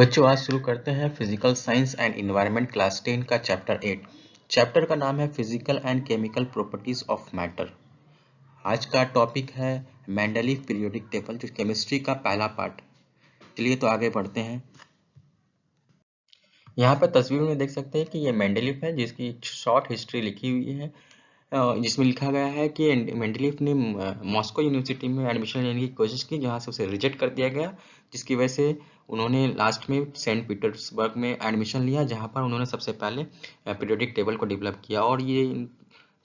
बच्चों आज शुरू करते हैं physical science and environment class 10 का चैप्टर 8। चैप्टर का नाम है physical and chemical properties of matter. आज का टॉपिक है मेंडलीव पीरियोडिक टेबल, जो केमिस्ट्री का पहला पार्ट। चलिए तो आगे बढ़ते हैं। यहाँ पर तस्वीर में देख सकते हैं कि ये मेंडलीव है, जिसकी शॉर्ट हिस्ट्री लिखी हुई है, जिसमें लिखा गया है कि मेंडलीव ने मॉस्को यूनिवर्सिटी में एडमिशन लेने की कोशिश की, जहाँ से उसे रिजेक्ट कर दिया गया, जिसकी वजह से उन्होंने लास्ट में सेंट पीटर्सबर्ग में एडमिशन लिया, जहाँ पर उन्होंने सबसे पहले पीरियोडिक टेबल को डेवलप किया। और ये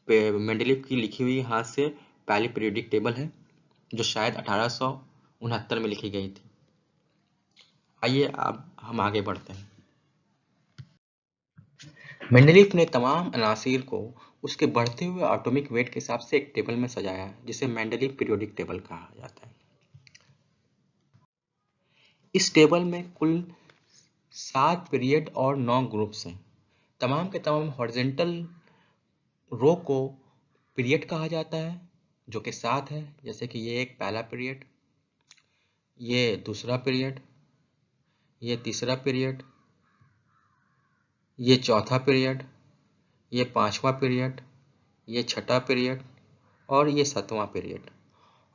मेंडलीव की लिखी हुई हाथ से पहली पीरियोडिक टेबल है, जो शायद 1869 में लिखी गई थी। आइए अब हम आगे बढ़ते हैं। मेंडलीव ने तमाम अनासिर को उसके बढ़ते हुए एटॉमिक वेट के हिसाब से एक टेबल में सजाया है, जिसे मेंडलीव पीरियोडिक टेबल कहा जाता है। इस टेबल में कुल 7 पीरियड और 9 ग्रुप्स हैं। तमाम के तमाम हॉरिजॉन्टल रो को पीरियड कहा जाता है, जो कि 7 है। जैसे कि ये एक पहला पीरियड, ये दूसरा पीरियड, ये तीसरा पीरियड, ये चौथा पीरियड, ये पांचवा पीरियड, ये छठा पीरियड और ये सातवां पीरियड।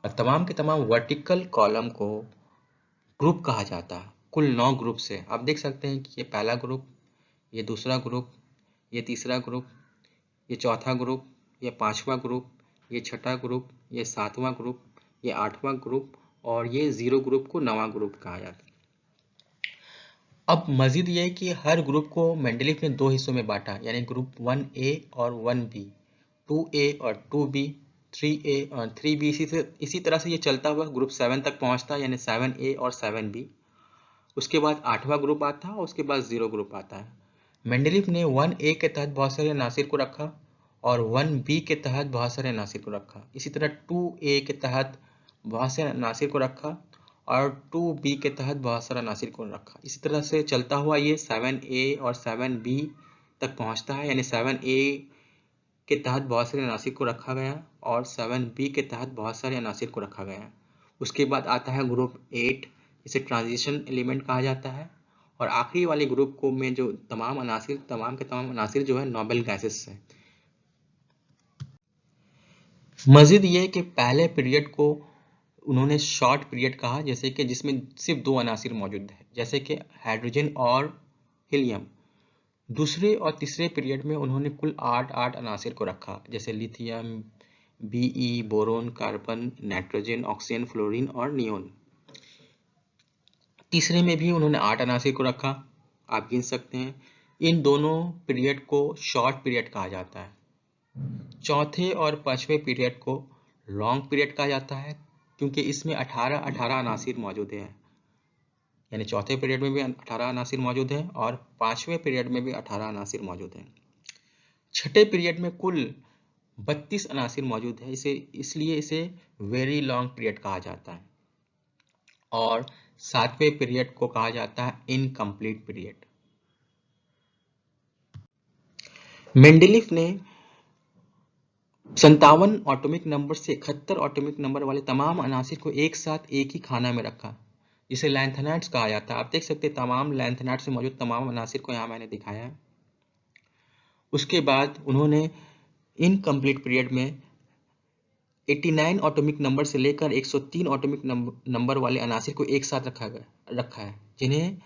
और तमाम के तमाम वर्टिकल कॉलम को ग्रुप कहा जाता है। कुल 9 ग्रुप से आप देख सकते हैं कि ये पहला ग्रुप, ये दूसरा ग्रुप, ये तीसरा ग्रुप, ये चौथा ग्रुप, ये पांचवा ग्रुप, ये छठा ग्रुप, ये सातवां ग्रुप, ये आठवां ग्रुप और ये 0 ग्रुप को 9वां ग्रुप कहा जाता है। अब मजीद ये है कि हर ग्रुप को मेंडलीव ने 2 हिस्सों में बांटा, यानी ग्रुप 1A और 1B, 2A और 2B, 3A और 3B। इसी तरह से ये चलता हुआ ग्रुप 7 तक पहुंचता, यानी 7A और 7B। उसके बाद 8वां ग्रुप आता है और उसके बाद 0 ग्रुप आता है। मेंडलीव ने 1A के तहत बहुत सारे अनासिर को रखा और 1B के तहत बहुत सारे अनासिर को रखा। इसी तरह 2A के तहत बहुत से अनासिर को रखा और 2B के तहत बहुत सारा अनासिर को रखा। इसी तरह से चलता हुआ ये 7A और 7B तक पहुंचता है, यानी 7A के तहत बहुत सारे अनासिर को रखा गया और 7B के तहत बहुत सारे अनासिर को रखा गया। उसके बाद आता है ग्रुप 8, इसे ट्रांजिशन एलिमेंट कहा जाता है। और आखिरी वाले ग्रुप को में जो तमाम के तमाम अनासिर जो है नोबेल गैसेस हैं। मजीद ये कि पहले पीरियड को उन्होंने शॉर्ट पीरियड कहा, जैसे कि जिसमें सिर्फ 2 अनासिर मौजूद है, जैसे कि हाइड्रोजन और हीलियम। दूसरे और तीसरे पीरियड में उन्होंने कुल 8 अनासिर को रखा, जैसे lithium, Be, boron, carbon, nitrogen, oxygen, fluorine और नियोन। तीसरे में भी उन्होंने 8 अनासिर को रखा, आप गिन सकते हैं। इन दोनों पीरियड को शॉर्ट पीरियड कहा जाता है। चौथे और पांचवें पीरियड को लॉन्ग पीरियड कहा जाता है, क्योंकि इसमें 18 अनासिर मौजूद हैं, यानी चौथे पीरियड में भी 18 अनासिर मौजूद हैं और पांचवें पीरियड में भी 18 अनासिर मौजूद हैं। छठे पीरियड में कुल 32 अनासिर मौजूद है, इसलिए इसे वेरी लॉन्ग पीरियड कहा जाता है। और सातवें पीरियड को कहा जाता है इनकम्प्लीट पीरियड। मेंडलीव ने 57 एटॉमिक नंबर से 71 एटॉमिक नंबर वाले तमाम अनासिर को एक साथ एक ही खाना में रखा, जिसे लैंथेनाइड्स कहा जाता है। आप देख सकते हैं तमाम लैंथेनाइड्स में मौजूद तमाम अनासिर को यहाँ मैंने दिखाया है। उसके बाद उन्होंने इनकम्प्लीट पीरियड में 89 एटॉमिक नंबर से लेकर 103 एटॉमिक नंबर वाले अनासिर को एक साथ रखा है, जिन्हें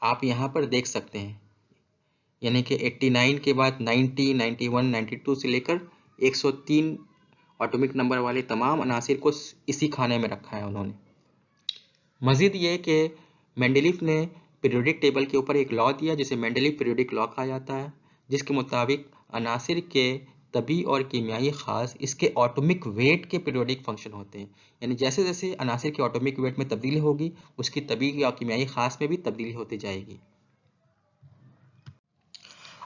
आप यहाँ पर देख सकते हैं। यानी कि 89 के बाद 90, 91, 92 से लेकर 103 एटॉमिक नंबर वाले तमाम अनासिर को इसी खाने में रखा है उन्होंने। मजीद ये कि मेंडलीव ने पीरियोडिक टेबल के ऊपर एक लॉ दिया, जिसे मेंडलीव पीरियोडिक लॉ कहा जाता है, जिसके मुताबिक अनासिर के तबी और कीमियाई खास इसके एटॉमिक वेट के पीरियोडिक फंक्शन होते हैं। यानी जैसे जैसे अनासिर के एटॉमिक वेट में तब्दीली होगी, उसकी तबी और कीमियाई खास में भी तब्दीली होती जाएगी।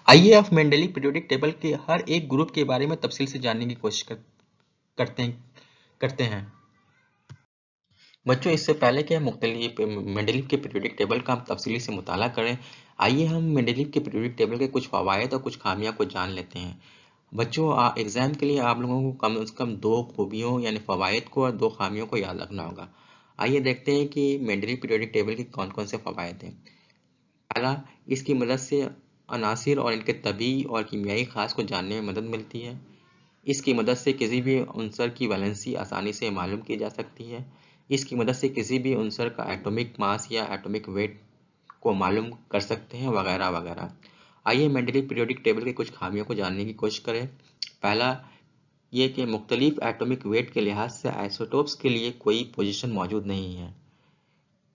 आइए अब मेंडलीव पीरियोडिक टेबल के हर एक ग्रुप के बारे में तफसील से जानने की कोशिश करते हैं। बच्चों, इससे पहले कि हम मेंडलीव के पीरियोडिक टेबल का हम तफसीली से मुताला करें, आइए हम मेंडलीव के पीरियोडिक टेबल के कुछ फवायद और कुछ खामियां को जान लेते हैं। बच्चों, एग्जाम के लिए आप लोगों को कम से कम 2 खूबियों यानी फवायद को और 2 खामियों को याद रखना होगा। आइए देखते हैं कि मेंडलीव पीरियोडिक टेबल के कौन कौन से फवायद हैं। पहला, इसकी मदद से अनासिर और इनके तबी और कीमियाई खास को जानने में मदद मिलती है। इसकी मदद से किसी भी अंसर की वैलेंसी आसानी से मालूम की जा सकती है। इसकी मदद से किसी भी अंसर का एटॉमिक मास या एटॉमिक वेट को मालूम कर सकते हैं, वगैरह वगैरह। आइए मेंडलीव पीरियोडिक टेबल की कुछ खामियों को जानने की कोशिश करें। पहला ये कि मुख्तलिफ एटॉमिक वेट के लिहाज से आइसोटोप्स के लिए कोई पोजीशन मौजूद नहीं है।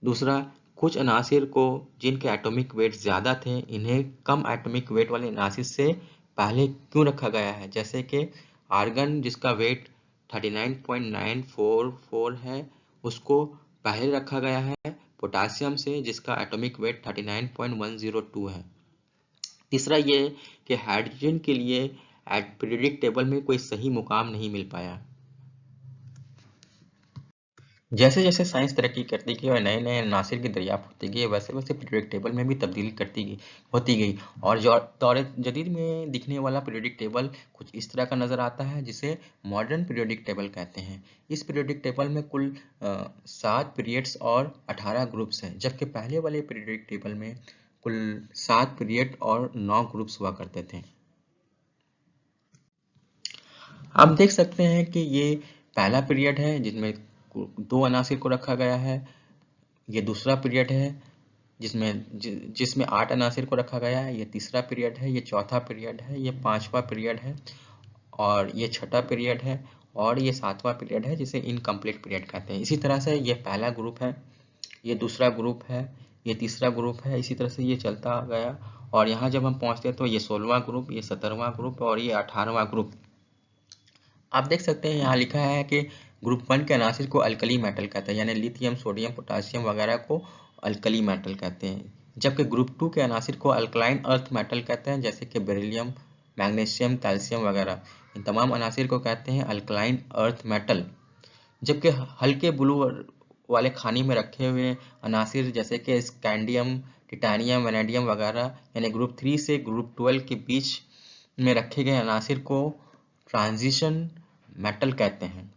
दूसरा, कुछ अनासिर को जिनके एटॉमिक वेट ज़्यादा थे, इन्हें कम एटॉमिक वेट वाले अनासिर से पहले क्यों रखा गया है, जैसे कि आर्गन जिसका वेट 39.944 है, उसको पहले रखा गया है पोटासियम से जिसका एटॉमिक वेट 39.102 है। तीसरा ये कि हाइड्रोजन के लिए पीरियोडिक टेबल में कोई सही मुकाम नहीं मिल पाया। जैसे जैसे साइंस तरक्की करती गई और नए नए अनासिर की दरियाफ्त होती गई, वैसे वैसे पीरियोडिक टेबल में भी तब्दीली होती गई और जो दौर जदीद में दिखने वाला पीरियोडिक टेबल कुछ इस तरह का नज़र आता है, जिसे मॉडर्न पीरियोडिक टेबल कहते हैं। इस पीरियोडिक टेबल में कुल 7 पीरियड्स और 18 ग्रुप्स हैं, जबकि पहले वाले पीरियोडिक टेबल में कुल 7 पीरियड और 9 ग्रुप्स हुआ करते थे। आप देख सकते हैं कि ये पहला पीरियड है जिसमें 2 अनासिर को रखा गया है। ये दूसरा पीरियड है जिसमें 8 अनासिर को रखा गया है। ये तीसरा पीरियड है, ये चौथा पीरियड है, ये 5वां पीरियड है और ये छठा पीरियड है और ये 7वां पीरियड है जिसे इनकम्प्लीट पीरियड कहते हैं। इसी तरह से ये पहला ग्रुप है, ये दूसरा ग्रुप है, ये तीसरा ग्रुप है, इसी तरह से ये चलता गया और यहाँ जब हम पहुँचते हैं तो ये 16वां ग्रुप, ये 17वां ग्रुप और ये 18वां ग्रुप। आप देख सकते हैं यहाँ लिखा है कि ग्रुप 1 के अनासिर को अल्कली मेटल कहते हैं, यानी लिथियम, सोडियम, पोटासियम वगैरह को अल्कली मेटल कहते हैं, जबकि ग्रुप 2 के अनासिर को अल्कलाइन अर्थ मेटल कहते हैं, जैसे कि बेरिलियम, मैग्नीशियम, कैल्शियम वगैरह। इन तमाम अनासिर को कहते हैं अल्कलाइन अर्थ मेटल। जबकि हल्के ब्लू वाले खानी में रखे हुए अनासिर जैसे कि स्कैंडियम, टिटानियम, वैनेडियम वगैरह, यानी ग्रुप 3 से ग्रुप 12 के बीच में रखे गए अनासिर को ट्रांजिशन मेटल कहते हैं।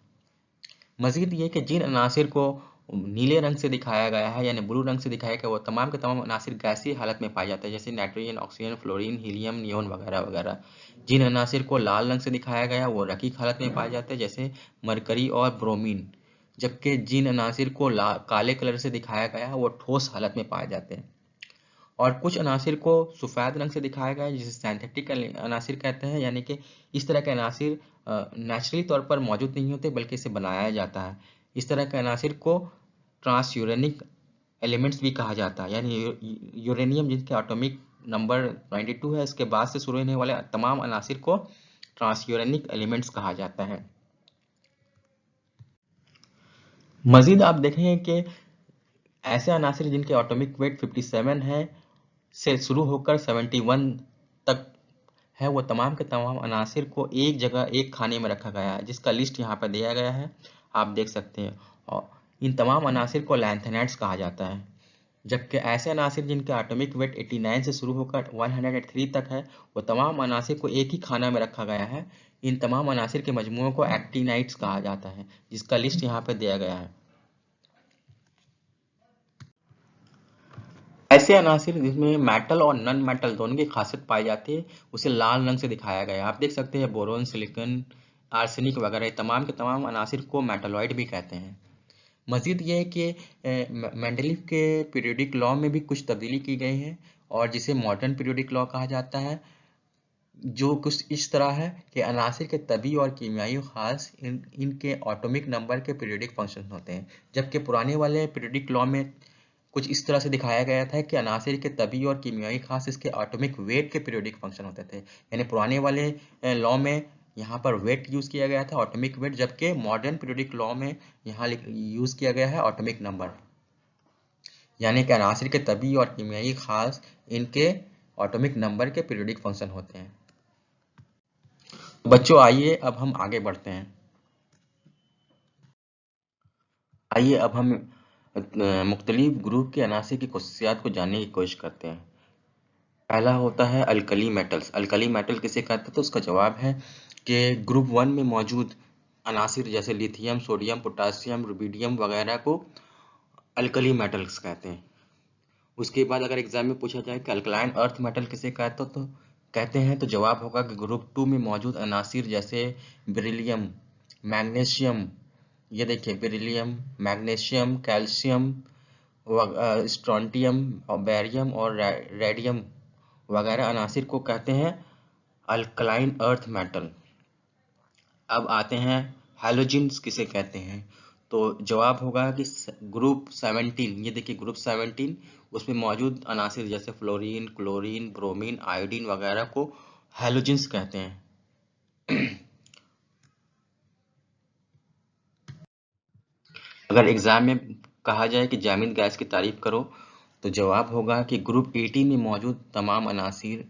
मजीद ये कि जिन अनासिर को नीले रंग से दिखाया गया है, यानी ब्लू रंग से दिखाया गया, वो तमाम के तमाम अनासिर गैसीय हालत में पाए जाते हैं, जैसे nitrogen, oxygen, fluorine, helium, neon वगैरह वगैरह। जिन अनासिर को लाल रंग से दिखाया गया वो रकीक हालत में पाए जाते हैं, जैसे मरकरी और ब्रोमीन, जबकि जिन अनासिर को काले कलर से दिखाया गया है वो ठोस हालत में पाए जाते हैं। और कुछ अनासिर को सफ़ेद रंग से दिखाया गया है जिसे सिंथेटिक अनासिर कहते हैं, यानी कि इस तरह के अनासिर नेचुरली तौर पर मौजूद नहीं होते बल्कि इसे बनाया जाता है। इस तरह के अनासिर को ट्रांसयूरेनिक एलिमेंट्स भी कहा जाता है, यानी यूरेनियम जिसके एटॉमिक नंबर 92 है, इसके बाद से शुरू होने वाले तमाम अनासिर को ट्रांसयूरेनिक एलिमेंट्स कहा जाता है। मजीद आप देखेंगे कि ऐसे अनासिर जिनके एटॉमिक वेट 57 है से शुरू होकर 71 तक है, वो तमाम के तमाम अनासिर को एक जगह एक खाने में रखा गया है, जिसका लिस्ट यहाँ पर दिया गया है, आप देख सकते हैं। और इन तमाम अनासिर को लैंथेनाइड्स कहा जाता है। जबकि ऐसे अनासिर जिनके एटॉमिक वेट 89 से शुरू होकर 103 तक है, वो तमाम अनासिर को एक ही खाना में रखा गया है। इन तमाम अनासिर के मजमूओं को एक्टिनाइड्स कहा जाता है, जिसका लिस्ट यहाँ पर दिया गया है। ऐसे अनासिर जिसमें मेटल और नॉन मेटल दोनों की खासियत पाई जाती है, उसे लाल रंग से दिखाया गया है। आप देख सकते हैं बोरोन, सिलिकॉन, आर्सेनिक वगैरह तमाम के तमाम अनासिर को मेटलॉइड भी कहते हैं। मजीद ये है कि मेंडलीव के पीरियोडिक लॉ में भी कुछ तब्दीली की गई है और जिसे मॉडर्न पीरियोडिक लॉ कहा जाता है, जो कुछ इस तरह है कि अनासिर के तबी और कीमियाई खास इनके एटॉमिक नंबर के पीरियोडिक फंक्शन होते हैं, जबकि पुराने वाले पीरियोडिक लॉ में कुछ इस तरह से दिखाया गया था कि अनासिर के तबी और कीमियाई खास इसके एटॉमिक वेट के पीरियोडिक फंक्शन होते थे। यानी पुराने वाले लॉ में यहाँ पर वेट यूज किया गया था, एटॉमिक वेट, जबकि मॉडर्न पीरियोडिक लॉ में यहाँ यूज किया गया है एटॉमिक नंबर, यानी कि अनासिर के तबी और कीमियाई खास इनके एटॉमिक नंबर के पीरियोडिक फंक्शन होते हैं। बच्चों आइए अब हम आगे बढ़ते हैं। आइए अब हम मुख्तलिफ ग्रुप के अनासिर की खसूसियात को जानने की कोशिश करते हैं। पहला होता है अल्कली मेटल्स। अल्कली मेटल किसे कहते हैं, तो उसका जवाब है कि ग्रुप 1 में मौजूद अनासिर जैसे लिथियम, सोडियम, पोटासियम, रुबिडियम वगैरह को अल्कली मेटल्स कहते हैं। उसके बाद अगर एग्जाम में पूछा जाए कि अल्कलाइन अर्थ मेटल किसे कहते हैं तो जवाब होगा कि ग्रुप 2 में मौजूद अनासिर जैसे बेरिलियम, मैग्नीशियम, ये देखिए beryllium, magnesium, calcium, strontium, barium और रेडियम वगैरह अनासिर को कहते हैं अल्कलाइन अर्थ मेटल। अब आते हैं हैलोजेंस किसे कहते हैं, तो जवाब होगा कि ग्रुप 17, ये देखिए ग्रुप 17, उसमें मौजूद अनासिर जैसे फ्लोरीन, क्लोरीन, ब्रोमीन, आयोडीन वगैरह को हैलोजेंस कहते हैं। अगर एग्जाम में कहा जाए कि जामिद गैस की तारीफ करो तो जवाब होगा कि ग्रुप 18 में मौजूद तमाम अनासिर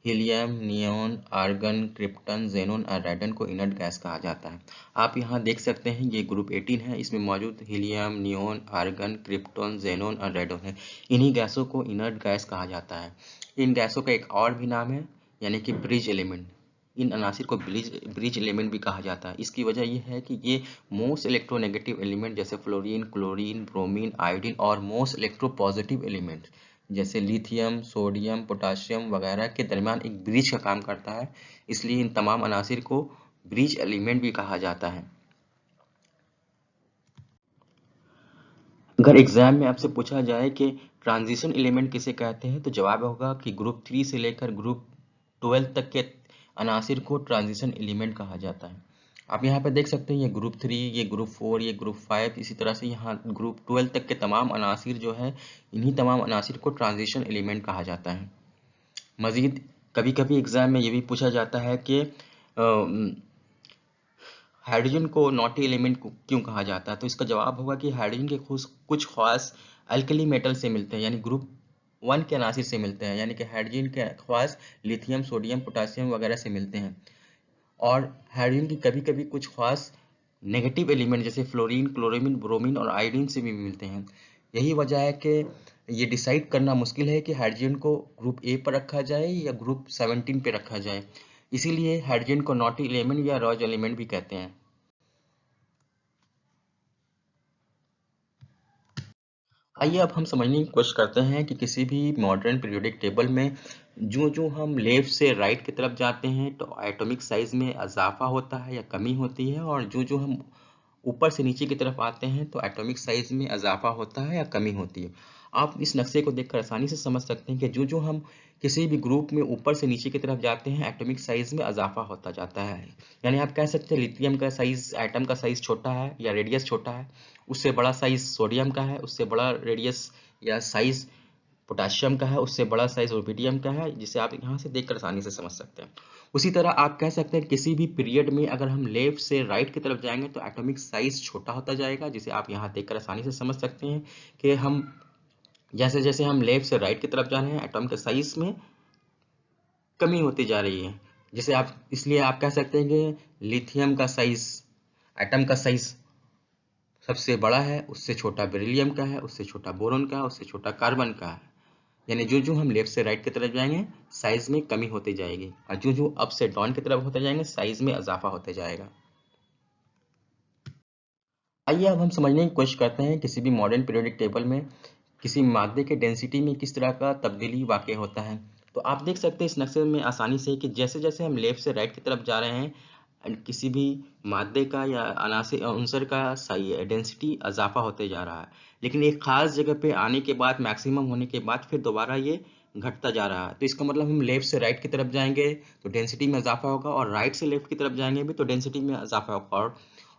helium, neon, argon, krypton, xenon और रेडन को इनर्ट गैस कहा जाता है। आप यहाँ देख सकते हैं ये ग्रुप 18 है, इसमें मौजूद helium, neon, argon, krypton, xenon और रेडन है। इन्हीं गैसों को इनर्ट गैस कहा जाता है। इन गैसों का एक और भी नाम है यानी कि ब्रिज एलिमेंट। इन अनासिर को ब्रिज एलिमेंट भी कहा जाता है। इसकी वजह यह है कि ये मोस्ट इलेक्ट्रोनेगेटिव एलिमेंट जैसे फ्लोरीन, क्लोरीन, ब्रोमीन, आयोडीन और मोस्ट इलेक्ट्रोपॉजिटिव एलिमेंट जैसे लिथियम, सोडियम, पोटाशियम वगैरह के दरमियान एक ब्रिज का काम करता है। इसलिए इन तमाम अनासिर को ब्रिज एलिमेंट भी कहा जाता है। अगर एग्जाम में आपसे पूछा जाए कि ट्रांजिशन एलिमेंट किसे कहते हैं तो जवाब होगा कि ग्रुप 3 से लेकर ग्रुप 12 तक के अनासिर को ट्रांजिशन एलिमेंट कहा जाता है। आप यहाँ पे देख सकते हैं ये ग्रुप 3, ये ग्रुप 4, ये ग्रुप 5, इसी तरह से यहाँ ग्रुप 12 तक के तमाम अनासिर जो है इन्हीं तमाम अनासिर को ट्रांजिशन एलिमेंट कहा जाता है। मजीद कभी कभी एग्जाम में ये भी पूछा जाता है कि हाइड्रोजन को नॉटी एलिमेंट क्यों कहा जाता है, तो इसका जवाब होगा कि हाइड्रोजन के कुछ ख़ास अल्कली मेटल से मिलते हैं यानी ग्रुप 1 के अनासिर से मिलते हैं, यानी कि हाइड्रोजन के ख़ास लिथियम, सोडियम, पोटासियम वगैरह से मिलते हैं। और हाइड्रोजन की कभी कभी कुछ खास नेगेटिव एलिमेंट जैसे फ्लोरीन, क्लोरीन, ब्रोमीन और आयोडीन से भी मिलते हैं। यही वजह है कि ये डिसाइड करना मुश्किल है कि हाइड्रोजन को ग्रुप ए पर रखा जाए या ग्रुप 17 पे रखा जाए। इसीलिए हाइड्रोजन को नॉटी एलिमेंट या रॉज एलिमेंट भी कहते हैं। आइए अब हम समझने की कोशिश करते हैं कि किसी भी मॉडर्न पीरियोडिक टेबल में जो हम लेफ्ट से राइट की तरफ जाते हैं तो एटॉमिक साइज में इजाफा होता है या कमी होती है, और जो हम ऊपर से नीचे की तरफ आते हैं तो एटॉमिक साइज में इजाफा होता है या कमी होती है। आप इस नक्शे को देखकर आसानी से समझ सकते हैं कि जो हम किसी भी ग्रुप में ऊपर से नीचे की तरफ जाते हैं एटॉमिक साइज में इजाफा होता जाता है। यानी आप कह सकते हैं लिथियम का साइज, एटम का साइज छोटा है या रेडियस छोटा है, उससे बड़ा साइज सोडियम का है, उससे बड़ा रेडियस या साइज पोटाशियम का है, उससे बड़ा साइज रुबिडियम का है, जिसे आप यहाँ से देखकर आसानी से समझ सकते हैं। उसी तरह आप कह सकते हैं किसी भी पीरियड में अगर हम लेफ्ट से राइट की तरफ जाएंगे तो एटॉमिक साइज छोटा होता जाएगा, जिसे आप यहाँ देखकर आसानी से समझ सकते हैं कि हम जैसे जैसे हम लेफ्ट से राइट की तरफ जा रहे हैं एटॉम के साइज में कमी होती जा रही है। जैसे आप इसलिए आप कह सकते हैं कि लिथियम का साइज, एटम का साइज सबसे बड़ा है, उससे छोटा बेरिलियम का है, उससे छोटा बोरॉन का है, उससे छोटा कार्बन का है। यानी जो हम लेफ्ट से राइट की तरफ जाएंगे साइज में कमी होती जाएगी, और जो अप से डाउन की तरफ होते जाएंगे साइज में इजाफा होते जाएगा। आइए अब हम समझने की कोशिश करते हैं किसी भी मॉडर्न पीरियोडिक टेबल में किसी मादे के डेंसिटी में किस तरह का तब्दीली वाक़ई होता है। तो आप देख सकते हैं इस नक्शे में आसानी से कि जैसे जैसे हम लेफ्ट से राइट की तरफ जा रहे हैं किसी भी मादे का या अनसर का डेंसिटी इजाफा होते जा रहा है, लेकिन एक खास जगह पे आने के बाद मैक्सिमम होने के बाद फिर दोबारा ये घटता जा रहा है। तो इसका मतलब हम लेफ्ट से राइट की तरफ जाएंगे तो डेंसिटी में इजाफा होगा, और राइट से लेफ्ट की तरफ जाएंगे भी तो डेंसिटी में इजाफा होगा,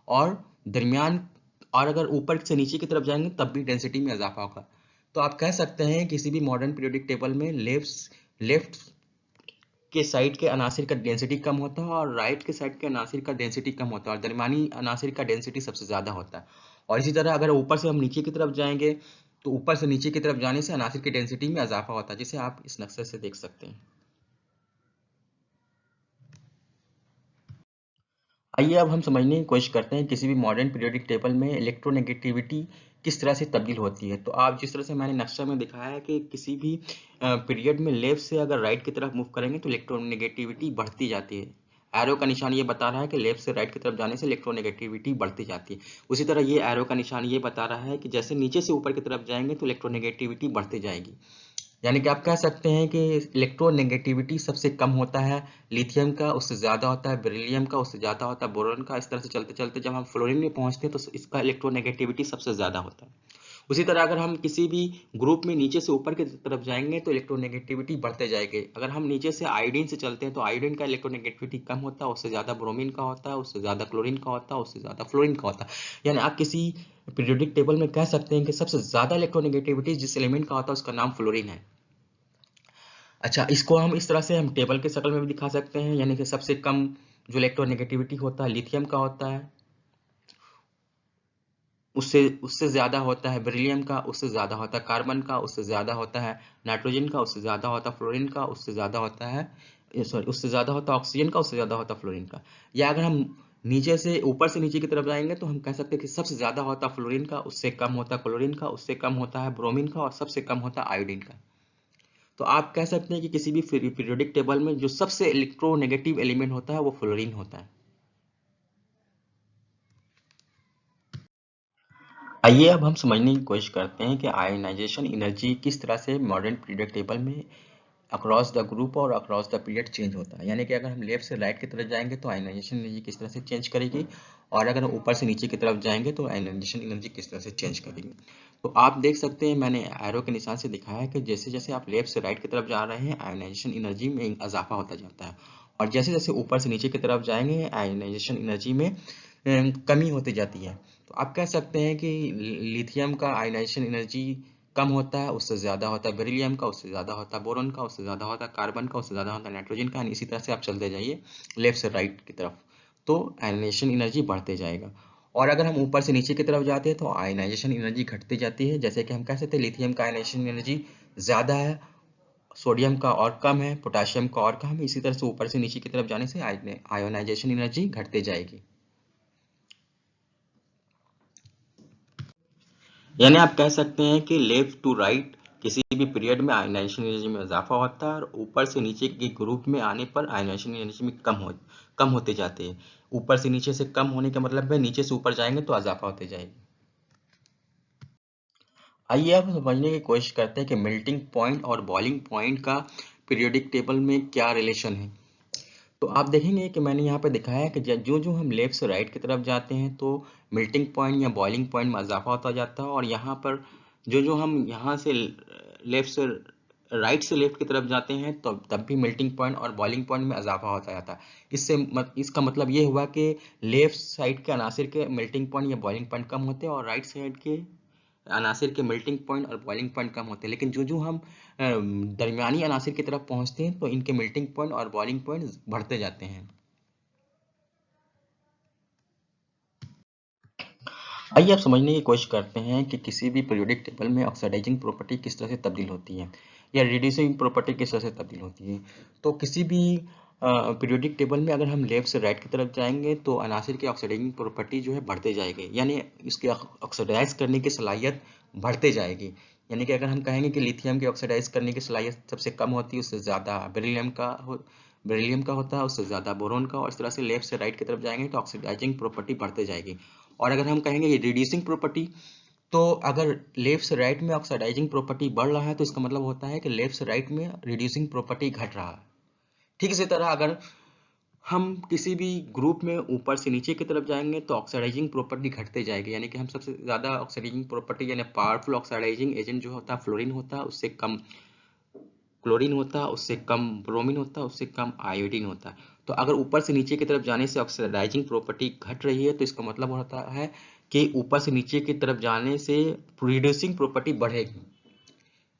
और दरमियान और अगर ऊपर से नीचे की तरफ जाएंगे तब भी डेंसिटी में इजाफा होगा। तो आप कह सकते हैं किसी भी मॉडर्न पीरियोडिक टेबल में लेफ्ट के साइड के अनासिर का डेंसिटी कम होता है और राइट के साइड के अनासिर का डेंसिटी कम होता है, और दरमियानी अनासिर का डेंसिटी सबसे ज़्यादा होता है। और इसी तरह अगर ऊपर से हम नीचे की तरफ जाएंगे तो ऊपर से नीचे की तरफ जाने से अनासिर की डेंसिटी में इजाफा होता है, जिसे आप इस नक्शे से देख सकते हैं। आइए अब हम समझने की कोशिश करते हैं किसी भी मॉडर्न पीरियोडिक टेबल में इलेक्ट्रोनेगेटिविटी किस तरह से तब्दील होती है। तो आप जिस तरह से मैंने नक्शा में दिखाया है कि किसी भी पीरियड में लेफ्ट से अगर राइट की तरफ मूव करेंगे तो इलेक्ट्रोनेगेटिविटी बढ़ती जाती है। एरो का निशान ये बता रहा है कि लेफ्ट से राइट की तरफ जाने से इलेक्ट्रोनेगेटिविटी बढ़ती जाती है। उसी तरह ये एरो का निशान ये बता रहा है कि जैसे नीचे से ऊपर की तरफ जाएंगे तो इलेक्ट्रोनेगेटिविटी बढ़ती जाएगी। यानी कि आप कह सकते हैं कि इलेक्ट्रोनेगेटिविटी सबसे कम होता है लिथियम का, उससे ज़्यादा होता है बेरिलियम का, उससे ज़्यादा होता है बोरॉन का। इस तरह से चलते चलते जब हम फ्लोरीन में पहुंचते हैं तो इसका इलेक्ट्रोनेगेटिविटी सबसे ज़्यादा होता है। उसी तरह अगर हम किसी भी ग्रुप में नीचे से ऊपर की तरफ जाएंगे तो इलेक्ट्रोनेगेटिविटी बढ़ते जाएगी। अगर हम नीचे से आयोडीन से चलते हैं तो आयोडीन का इलेक्ट्रोनेगेटिविटी कम होता है, उससे ज़्यादा ब्रोमीन का होता है, उससे ज़्यादा क्लोरीन का होता है, उससे ज़्यादा फ्लोरीन का होता है। यानी आप किसी पीरियोडिक टेबल में कह सकते हैं कि सबसे ज़्यादा इलेक्ट्रोनेगेटिविटी जिस एलिमेंट का होता है उसका नाम फ्लोरीन है। अच्छा, इसको हम इस तरह से हम टेबल के शक्ल में भी दिखा सकते हैं, यानी कि सबसे कम जो इलेक्ट्रोनेगेटिविटी होता है लिथियम का होता है, उससे उससे ज़्यादा होता है बेरिलियम का, उससे ज़्यादा होता है कार्बन का, उससे ज़्यादा होता है नाइट्रोजन का, उससे ज़्यादा होता है फ्लोरीन का, उससे ज़्यादा होता है सॉरी उससे ज़्यादा होता है ऑक्सीजन का, उससे ज़्यादा होता है फ्लोरीन का। या अगर हम नीचे से ऊपर से नीचे की तरफ जाएंगे तो हम कह सकते हैं कि सबसे ज़्यादा होता है फ्लोरीन का, उससे कम होता है क्लोरीन का, उससे कम होता है ब्रोमीन का और सबसे कम होता है आयोडीन का। तो आप कह सकते हैं कि किसी भी पीरियोडिक टेबल में जो सबसे इलेक्ट्रोनेगेटिव एलिमेंट होता है वो फ्लोरीन होता है। आइए अब हम समझने की कोशिश करते हैं कि आयोनाइजेशन एनर्जी किस तरह से मॉडर्न पीरियोडिक टेबल में अक्रॉस द ग्रुप और अक्रॉस द पीरियड चेंज होता है। यानी कि अगर हम लेफ्ट से राइट की तरफ जाएंगे तो आयोनाइजेशन एनर्जी किस तरह से चेंज करेगी, और अगर हम ऊपर से नीचे की तरफ जाएंगे तो आयोनाइजेशन एनर्जी किस तरह से चेंज करेगी। तो आप देख सकते हैं मैंने एरो के निशान से दिखाया है कि जैसे जैसे आप लेफ्ट से राइट की तरफ जा रहे हैं आयोनाइजेशन एनर्जी में इजाफा होता जाता है, और जैसे जैसे ऊपर से नीचे की तरफ जाएंगे आयोनाइजेशन एनर्जी में कमी होती जाती है। तो आप कह सकते हैं कि लिथियम का आयोनाइजेशन एनर्जी कम होता है, उससे ज़्यादा होता है बेरिलियम का, उससे ज़्यादा होता है बोरॉन का, उससे ज़्यादा होता है कार्बन का, उससे ज़्यादा होता है नाइट्रोजन का। इसी तरह से आप चलते जाइए लेफ्ट से राइट की तरफ तो आयनाइजेशन एनर्जी बढ़ते जाएगा। और अगर हम ऊपर से नीचे की तरफ जाते हैं तो आयनाइजेशन एनर्जी घटती जाती है। जैसे कि हम कह सकते हैं लिथियम का आयनाइजेशन एनर्जी ज़्यादा है, सोडियम का और कम है, पोटाशियम का और कम है। इसी तरह से ऊपर से नीचे की तरफ जाने से आयोनाइजेशन एनर्जी घटते जाएगी। यानी आप कह सकते हैं कि लेफ्ट टू राइट किसी भी पीरियड में आयनाइजेशन एनर्जी में इजाफा होता है, और ऊपर से नीचे के ग्रुप में आने पर आयनाइजेशन एनर्जी में कम होते जाते हैं। ऊपर से नीचे से कम होने का मतलब है नीचे से ऊपर जाएंगे तो इजाफा होते जाएगी। आइए अब समझने की कोशिश करते हैं कि मेल्टिंग पॉइंट और बॉइलिंग पॉइंट का पीरियोडिक टेबल में क्या रिलेशन है। तो आप देखेंगे कि मैंने यहाँ पे दिखाया है कि जो जो हम लेफ्ट से राइट की तरफ जाते हैं तो मेल्टिंग पॉइंट या बॉइलिंग पॉइंट में इजाफा होता जाता है, और यहाँ पर जो जो हम यहाँ से लेफ्ट से राइट से लेफ्ट की तरफ जाते हैं तो तब भी मेल्टिंग पॉइंट और बॉइलिंग पॉइंट में इजाफा होता जाता है। इसका मतलब ये हुआ कि लेफ्ट साइड के अनासिर के मेल्टिंग पॉइंट या बॉइलिंग पॉइंट कम होते हैं और राइट साइड के अनासिर के मेल्टिंग पॉइंट और बॉइलिंग पॉइंट कम होते हैं। लेकिन जो जो हम दरमियानी अनासिर की तरफ पहुंचते हैं तो इनके मेल्टिंग पॉइंट और बॉइलिंग पॉइंट बढ़ते जाते हैं। आइए अब समझने की कोशिश करते हैं कि किसी भी पीरियोडिक टेबल में ऑक्सीडाइजिंग प्रॉपर्टी किस तरह से तब्दील होती है या रिड्यूसिंग प्रॉपर्टी किस तरह से तब्दील होती है। तो किसी भी पीरियोडिक टेबल में अगर हम लेफ्ट से राइट की तरफ जाएंगे तो अनासिर की ऑक्सीडाइजिंग प्रॉपर्टी जो है बढ़ते जाएगी, यानी इसकी ऑक्सीडाइज करने की सलाहियत बढ़ते जाएगी। यानी कि अगर हम कहेंगे कि लिथियम की ऑक्सीडाइज करने की सलाहियत सबसे कम होती है, उससे ज़्यादा बेरिलियम का होता है, उससे ज़्यादा बोरॉन का, और इस तरह से लेफ्ट से राइट की तरफ जाएंगे तो ऑक्सीडाइजिंग प्रॉपर्टी बढ़ते जाएगी। और अगर हम कहेंगे ये रिड्यूसिंग प्रॉपर्टी, तो अगर लेफ्ट से राइट में ऑक्सीडाइजिंग प्रॉपर्टी बढ़ रहा है तो इसका मतलब होता है कि लेफ्ट से राइट में रिड्यूसिंग प्रॉपर्टी घट रहा है। ठीक इसी तरह अगर हम किसी भी ग्रुप में ऊपर से नीचे की तरफ जाएंगे तो ऑक्सीडाइजिंग प्रॉपर्टी घटते जाएगी। यानी कि हम सबसे ज़्यादा ऑक्सीडाइजिंग प्रॉपर्टी यानी पावरफुल ऑक्सीडाइजिंग एजेंट जो होता है फ्लोरीन होता है, उससे कम क्लोरीन होता है, उससे कम ब्रोमीन होता है, उससे कम आयोडीन होता है। तो अगर ऊपर से नीचे की तरफ जाने से ऑक्सीडाइजिंग प्रॉपर्टी घट रही है तो इसका मतलब होता है कि ऊपर से नीचे की तरफ जाने से रिड्यूसिंग प्रॉपर्टी बढ़ेगी।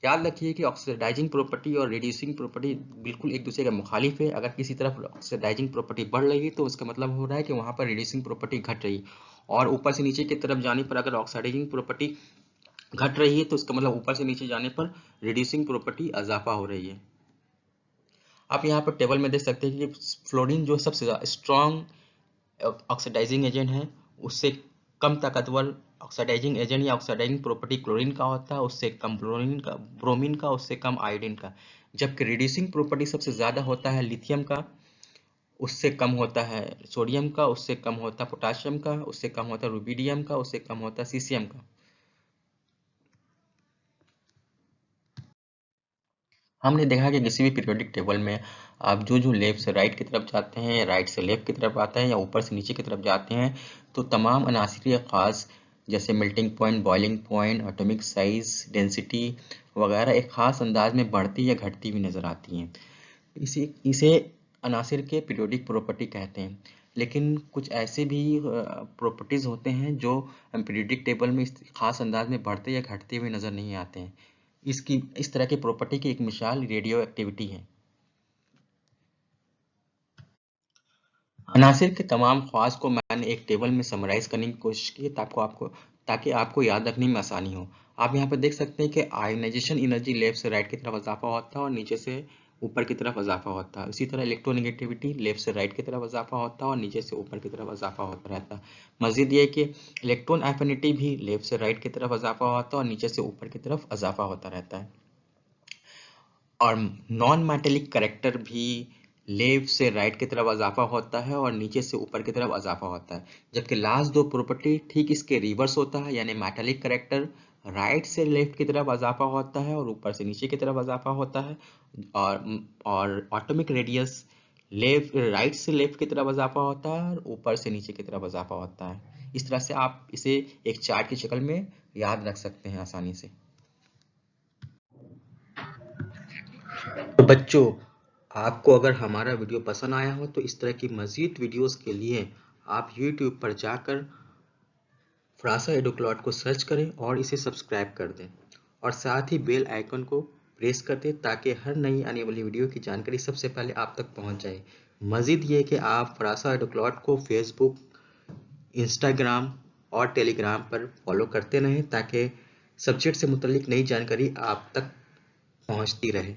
याद रखिए कि ऑक्सीडाइजिंग प्रॉपर्टी और रिड्यूसिंग प्रॉपर्टी बिल्कुल एक दूसरे के मुखालिफ है। अगर किसी तरफ ऑक्सीडाइजिंग प्रॉपर्टी बढ़ रही है तो उसका मतलब हो रहा है कि वहां पर रिड्यूसिंग प्रॉपर्टी घट रही है, और ऊपर से नीचे की तरफ जाने पर अगर ऑक्सीडाइजिंग प्रॉपर्टी घट रही है तो इसका मतलब ऊपर से नीचे जाने पर रिड्यूसिंग प्रॉपर्टी इजाफा हो रही है। आप यहाँ पर टेबल में देख सकते हैं कि फ्लोरीन जो सबसे ज़्यादा स्ट्रॉन्ग ऑक्सीडाइजिंग एजेंट है, उससे कम ताकतवर ऑक्सीडाइजिंग एजेंट या ऑक्सीडाइजिंग प्रॉपर्टी क्लोरीन का होता है, उससे कम ब्रोमीन का, उससे कम आयोडीन का। जबकि रिड्यूसिंग प्रॉपर्टी सबसे ज़्यादा होता है लिथियम का, उससे कम होता है सोडियम का, उससे कम होता है पोटाशियम का, उससे कम होता है रुबिडियम का, उससे कम होता है सीसियम का। हमने देखा कि किसी भी पीरियोडिक टेबल में आप जो जो लेफ्ट से राइट की तरफ जाते हैं, राइट से लेफ्ट की तरफ आते हैं या ऊपर से नीचे की तरफ जाते हैं, तो तमाम अनासरी ख़ास जैसे melting point, boiling point, atomic size, density वगैरह एक ख़ास अंदाज में बढ़ती या घटती हुई नज़र आती हैं। इसे इसे अनासिर के पीरियोडिक प्रॉपर्टी कहते हैं। लेकिन कुछ ऐसे भी प्रॉपर्टीज़ होते हैं जो पीरियोडिक टेबल में इस खास अंदाज में बढ़ते या घटते हुए नज़र नहीं आते हैं। इसकी इस तरह की प्रॉपर्टी की एक मिसाल रेडियो एक्टिविटी है। अनासिर के तमाम ख़वास को मैंने एक टेबल में समराइज़ करने की कोशिश की ताकि आपको याद रखने में आसानी हो। आप यहाँ पर देख सकते हैं कि आयोनाइजेशन एनर्जी लेफ्ट से राइट की तरफ इजाफा होता है और नीचे से ऊपर की तरफ इजाफा होता है। इसी तरह इलेक्ट्रोनेगेटिविटी लेफ्ट से राइट की तरफ इजाफा होता है और नीचे से ऊपर की तरफ इजाफा होता रहता है। मजीद ये कि इलेक्ट्रॉन एफिनिटी भी लेफ्ट से राइट की तरफ इजाफा होता है और नीचे से ऊपर की तरफ इजाफा होता रहता है। और नॉन मेटेलिक करैक्टर भी लेफ्ट से राइट की तरफ इजाफा होता है और नीचे से ऊपर की तरफ इजाफा होता है। जबकि लास्ट दो प्रॉपर्टी ठीक इसके रिवर्स होता है, यानी मेटेलिक करैक्टर राइट से लेफ्ट की तरफ इजाफा होता है और ऊपर से नीचे की तरफ इजाफा होता है। और एटॉमिक रेडियस राइट से लेफ्ट की तरफ इजाफा होता है और ऊपर से नीचे की तरफ इजाफा होता है। इस तरह से आप इसे एक चार्ट की शक्ल में याद रख सकते हैं आसानी से। तो बच्चों, आपको अगर हमारा वीडियो पसंद आया हो तो इस तरह की मज़ीद वीडियोस के लिए आप YouTube पर जाकर फ्रासा एडुक्लॉट को सर्च करें और इसे सब्सक्राइब कर दें और साथ ही बेल आइकन को प्रेस कर दें ताकि हर नई आने वाली वीडियो की जानकारी सबसे पहले आप तक पहुंच जाए। मज़ीद ये कि आप फ्रासा एडुक्लॉट को फेसबुक, इंस्टाग्राम और टेलीग्राम पर फॉलो करते रहें ताकि सब्जेक्ट से मुतल्लिक नई जानकारी आप तक पहुंचती रहे।